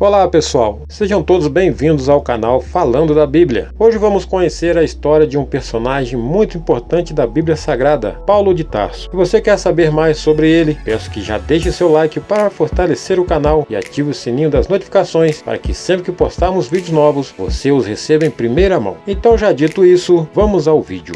Olá pessoal, sejam todos bem-vindos ao canal Falando da Bíblia. Hoje vamos conhecer a história de um personagem muito importante da Bíblia Sagrada, Paulo de Tarso. Se você quer saber mais sobre ele, peço que já deixe seu like para fortalecer o canal e ative o sininho das notificações para que sempre que postarmos vídeos novos, você os receba em primeira mão. Então já dito isso, vamos ao vídeo.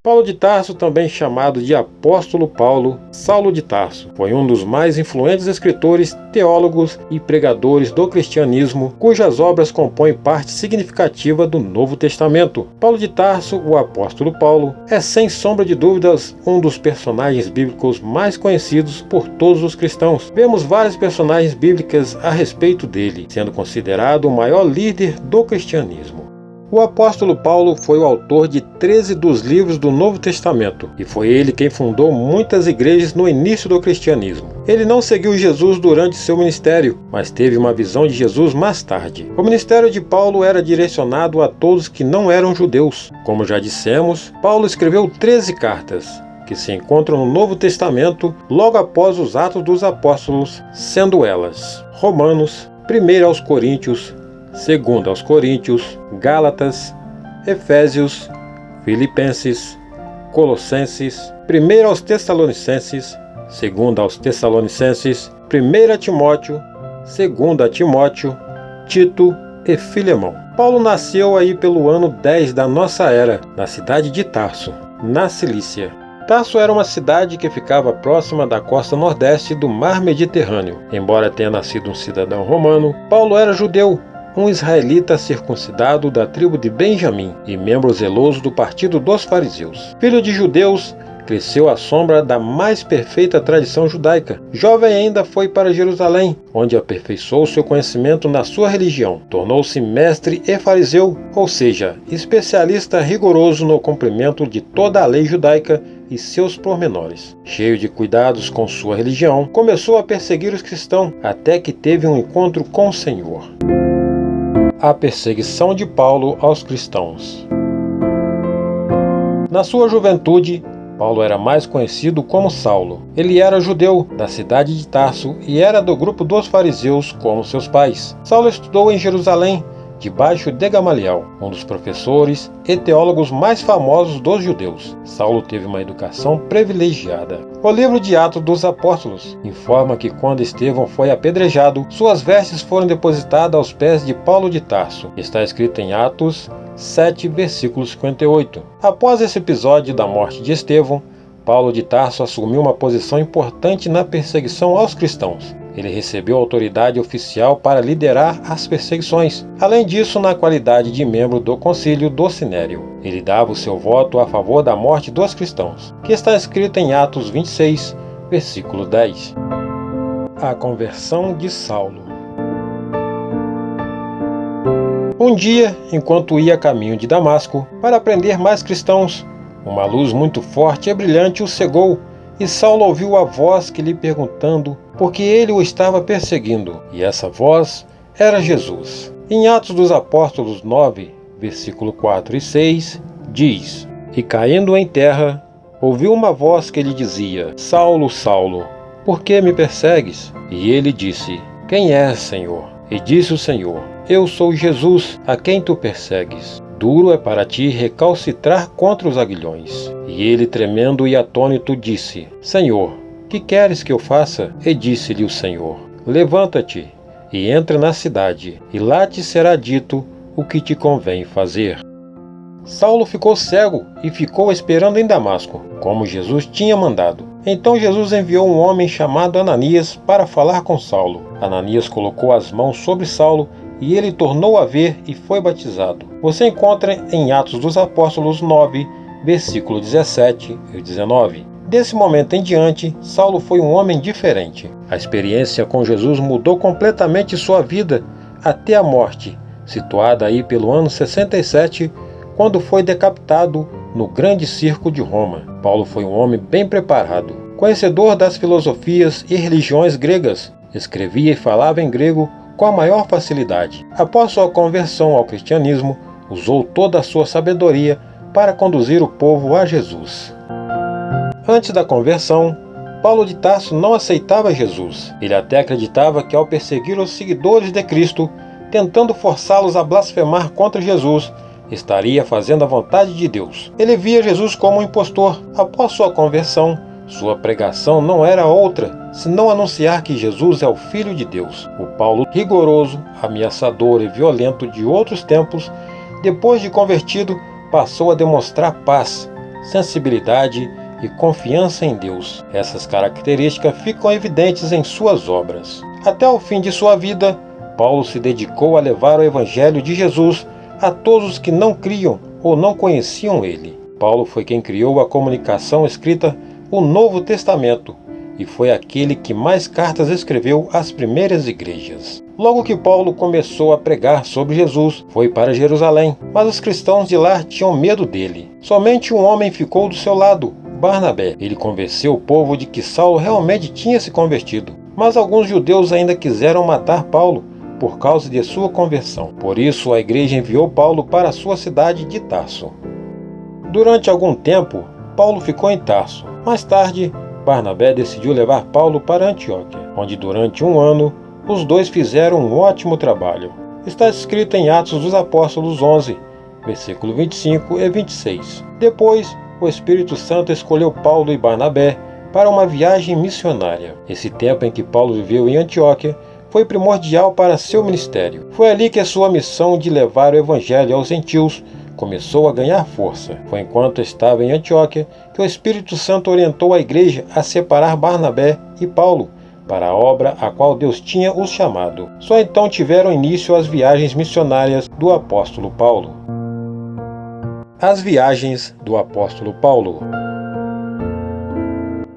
Paulo de Tarso, também chamado de Apóstolo Paulo, Saulo de Tarso, foi um dos mais influentes escritores, teólogos e pregadores do cristianismo, cujas obras compõem parte significativa do Novo Testamento. Paulo de Tarso, o Apóstolo Paulo, é sem sombra de dúvidas um dos personagens bíblicos mais conhecidos por todos os cristãos. Vemos várias personagens bíblicas a respeito dele, sendo considerado o maior líder do cristianismo. O apóstolo Paulo foi o autor de 13 dos livros do Novo Testamento e foi ele quem fundou muitas igrejas no início do cristianismo. Ele não seguiu Jesus durante seu ministério, mas teve uma visão de Jesus mais tarde. O ministério de Paulo era direcionado a todos que não eram judeus. Como já dissemos, Paulo escreveu 13 cartas, que se encontram no Novo Testamento logo após os Atos dos Apóstolos, sendo elas Romanos, 1 aos Coríntios, 2 aos Coríntios, Gálatas, Efésios, Filipenses, Colossenses, 1 aos Tessalonicenses, 2 aos Tessalonicenses, 1 Timóteo, 2 Timóteo, Tito e Filemão. Paulo nasceu aí pelo ano 10 da nossa era, na cidade de Tarso, na Cilícia. Tarso era uma cidade que ficava próxima da costa nordeste do Mar Mediterrâneo. Embora tenha nascido um cidadão romano, Paulo era judeu, um israelita circuncidado da tribo de Benjamim e membro zeloso do partido dos fariseus. Filho de judeus, cresceu à sombra da mais perfeita tradição judaica. Jovem ainda foi para Jerusalém, onde aperfeiçoou seu conhecimento na sua religião. Tornou-se mestre e fariseu, ou seja, especialista rigoroso no cumprimento de toda a lei judaica e seus pormenores. Cheio de cuidados com sua religião, começou a perseguir os cristãos até que teve um encontro com o Senhor. A perseguição de Paulo aos cristãos. Na sua juventude, Paulo era mais conhecido como Saulo. Ele era judeu da cidade de Tarso e era do grupo dos fariseus como seus pais. Saulo estudou em Jerusalém, debaixo de Gamaliel, um dos professores e teólogos mais famosos dos judeus. Saulo teve uma educação privilegiada. O livro de Atos dos Apóstolos informa que quando Estevão foi apedrejado, suas vestes foram depositadas aos pés de Paulo de Tarso. Está escrito em Atos 7, versículo 58. Após esse episódio da morte de Estevão, Paulo de Tarso assumiu uma posição importante na perseguição aos cristãos. Ele recebeu autoridade oficial para liderar as perseguições. Além disso, na qualidade de membro do Concílio do Sinédrio, ele dava o seu voto a favor da morte dos cristãos, que está escrito em Atos 26, versículo 10. A conversão de Saulo. Um dia, enquanto ia a caminho de Damasco para prender mais cristãos, uma luz muito forte e brilhante o cegou, e Saulo ouviu a voz que lhe perguntando por que ele o estava perseguindo, e essa voz era Jesus. Em Atos dos Apóstolos 9, versículo 4 e 6, diz: E caindo em terra, ouviu uma voz que lhe dizia: Saulo, Saulo, por que me persegues? E ele disse: Quem és, Senhor? E disse o Senhor: Eu sou Jesus, a quem tu persegues. Duro é para ti recalcitrar contra os aguilhões. E ele, tremendo e atônito, disse: Senhor, que queres que eu faça? E disse-lhe o Senhor: Levanta-te e entra na cidade, e lá te será dito o que te convém fazer. Saulo ficou cego e ficou esperando em Damasco, como Jesus tinha mandado. Então Jesus enviou um homem chamado Ananias para falar com Saulo. Ananias colocou as mãos sobre Saulo e ele tornou a ver e foi batizado. Você encontra em Atos dos Apóstolos 9, versículo 17 e 19. Desse momento em diante, Saulo foi um homem diferente. A experiência com Jesus mudou completamente sua vida até a morte, situada aí pelo ano 67, quando foi decapitado no grande circo de Roma. Paulo foi um homem bem preparado, conhecedor das filosofias e religiões gregas, escrevia e falava em grego com a maior facilidade. Após sua conversão ao cristianismo, usou toda a sua sabedoria para conduzir o povo a Jesus. Antes da conversão, Paulo de Tarso não aceitava Jesus. Ele até acreditava que ao perseguir os seguidores de Cristo, tentando forçá-los a blasfemar contra Jesus, estaria fazendo a vontade de Deus. Ele via Jesus como um impostor. Após sua conversão, sua pregação não era outra, senão anunciar que Jesus é o Filho de Deus. O Paulo rigoroso, ameaçador e violento de outros tempos, depois de convertido, passou a demonstrar paz, sensibilidade e confiança em Deus. Essas características ficam evidentes em suas obras. Até o fim de sua vida, Paulo se dedicou a levar o Evangelho de Jesus a todos que não criam ou não conheciam ele. Paulo foi quem criou a comunicação escrita, o Novo Testamento, e foi aquele que mais cartas escreveu às primeiras igrejas. Logo que Paulo começou a pregar sobre Jesus, foi para Jerusalém, mas os cristãos de lá tinham medo dele. Somente um homem ficou do seu lado, Barnabé. Ele convenceu o povo de que Saulo realmente tinha se convertido, mas alguns judeus ainda quiseram matar Paulo por causa de sua conversão. Por isso, a igreja enviou Paulo para a sua cidade de Tarso. Durante algum tempo, Paulo ficou em Tarso. Mais tarde, Barnabé decidiu levar Paulo para Antioquia, onde durante um ano os dois fizeram um ótimo trabalho. Está escrito em Atos dos Apóstolos 11, versículo 25 e 26. Depois, o Espírito Santo escolheu Paulo e Barnabé para uma viagem missionária. Esse tempo em que Paulo viveu em Antioquia foi primordial para seu ministério. Foi ali que a sua missão de levar o Evangelho aos gentios começou a ganhar força. Foi enquanto estava em Antioquia que o Espírito Santo orientou a igreja a separar Barnabé e Paulo para a obra a qual Deus tinha os chamado. Só então tiveram início as viagens missionárias do apóstolo Paulo. As viagens do apóstolo Paulo.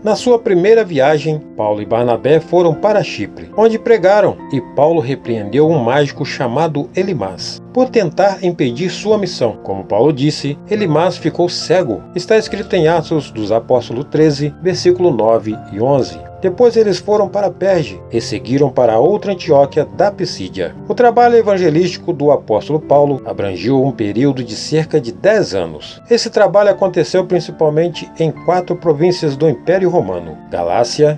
Na sua primeira viagem, Paulo e Barnabé foram para Chipre, onde pregaram, e Paulo repreendeu um mágico chamado Elimas, por tentar impedir sua missão. Como Paulo disse, Elimas ficou cego. Está escrito em Atos dos Apóstolos 13, versículo 9 e 11. Depois eles foram para Perge e seguiram para outra Antioquia da Pisídia. O trabalho evangelístico do apóstolo Paulo abrangiu um período de cerca de 10 anos. Esse trabalho aconteceu principalmente em 4 províncias do Império Romano: Galácia,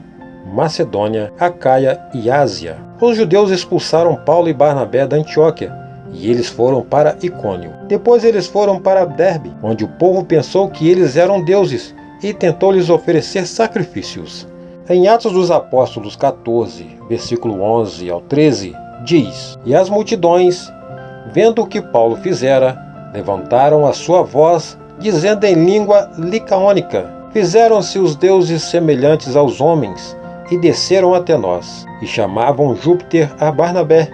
Macedônia, Acaia e Ásia. Os judeus expulsaram Paulo e Barnabé da Antioquia e eles foram para Icônio. Depois eles foram para Derbe, onde o povo pensou que eles eram deuses e tentou lhes oferecer sacrifícios. Em Atos dos Apóstolos 14, versículo 11 ao 13, diz: E as multidões, vendo o que Paulo fizera, levantaram a sua voz, dizendo em língua licaônica: Fizeram-se os deuses semelhantes aos homens, e desceram até nós, e chamavam Júpiter a Barnabé,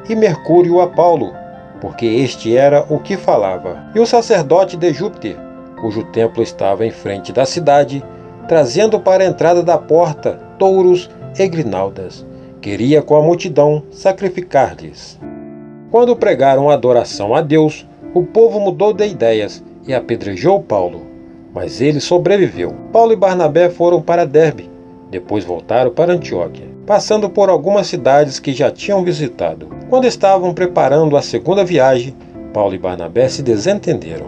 e Mercúrio a Paulo, porque este era o que falava. E o sacerdote de Júpiter, cujo templo estava em frente da cidade, trazendo para a entrada da porta touros e grinaldas, queria com a multidão sacrificar-lhes. Quando pregaram a adoração a Deus, o povo mudou de ideias e apedrejou Paulo, mas ele sobreviveu. Paulo e Barnabé foram para Derbe, depois voltaram para Antioquia, passando por algumas cidades que já tinham visitado. Quando estavam preparando a segunda viagem, Paulo e Barnabé se desentenderam.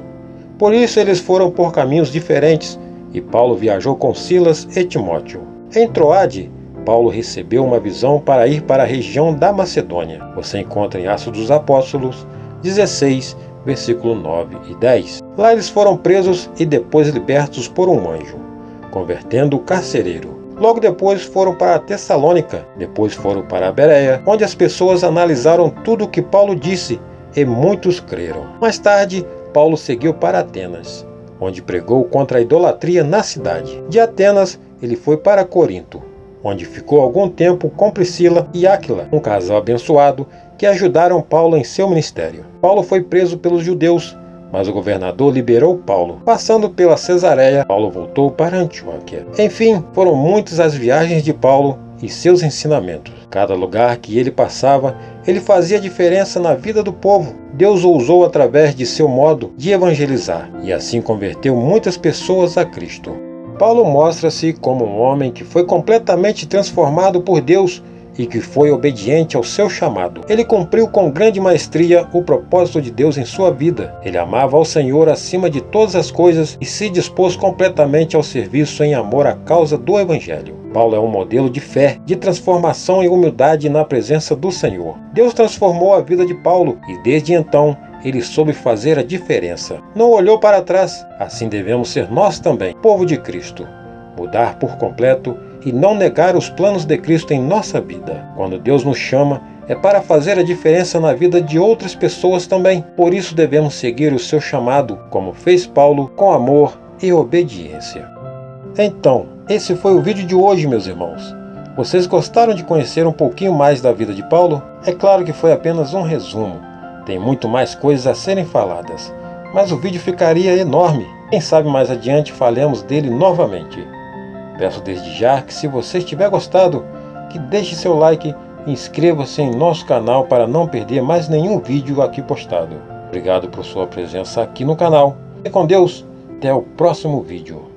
Por isso eles foram por caminhos diferentes, e Paulo viajou com Silas e Timóteo. Em Troade, Paulo recebeu uma visão para ir para a região da Macedônia. Você encontra em Atos dos Apóstolos 16, versículo 9 e 10. Lá eles foram presos e depois libertos por um anjo, convertendo o carcereiro. Logo depois foram para Tessalônica, depois foram para a Bereia, onde as pessoas analisaram tudo o que Paulo disse e muitos creram. Mais tarde, Paulo seguiu para Atenas, onde pregou contra a idolatria na cidade. De Atenas, ele foi para Corinto, onde ficou algum tempo com Priscila e Áquila, um casal abençoado que ajudaram Paulo em seu ministério. Paulo foi preso pelos judeus, mas o governador liberou Paulo. Passando pela Cesareia, Paulo voltou para Antioquia. Enfim, foram muitas as viagens de Paulo e seus ensinamentos. Cada lugar que ele passava, ele fazia diferença na vida do povo. Deus o usou através de seu modo de evangelizar e assim converteu muitas pessoas a Cristo. Paulo mostra-se como um homem que foi completamente transformado por Deus e que foi obediente ao seu chamado. Ele cumpriu com grande maestria o propósito de Deus em sua vida. Ele amava ao Senhor acima de todas as coisas e se dispôs completamente ao serviço em amor à causa do Evangelho. Paulo é um modelo de fé, de transformação e humildade na presença do Senhor. Deus transformou a vida de Paulo e desde então ele soube fazer a diferença. Não olhou para trás. Assim devemos ser nós também, povo de Cristo. Mudar por completo e não negar os planos de Cristo em nossa vida. Quando Deus nos chama, é para fazer a diferença na vida de outras pessoas também. Por isso devemos seguir o seu chamado, como fez Paulo, com amor e obediência. Então, esse foi o vídeo de hoje, meus irmãos. Vocês gostaram de conhecer um pouquinho mais da vida de Paulo? É claro que foi apenas um resumo. Tem muito mais coisas a serem faladas, mas o vídeo ficaria enorme. Quem sabe mais adiante falemos dele novamente. Peço desde já que, se você tiver gostado, que deixe seu like e inscreva-se em nosso canal para não perder mais nenhum vídeo aqui postado. Obrigado por sua presença aqui no canal. E com Deus, até o próximo vídeo.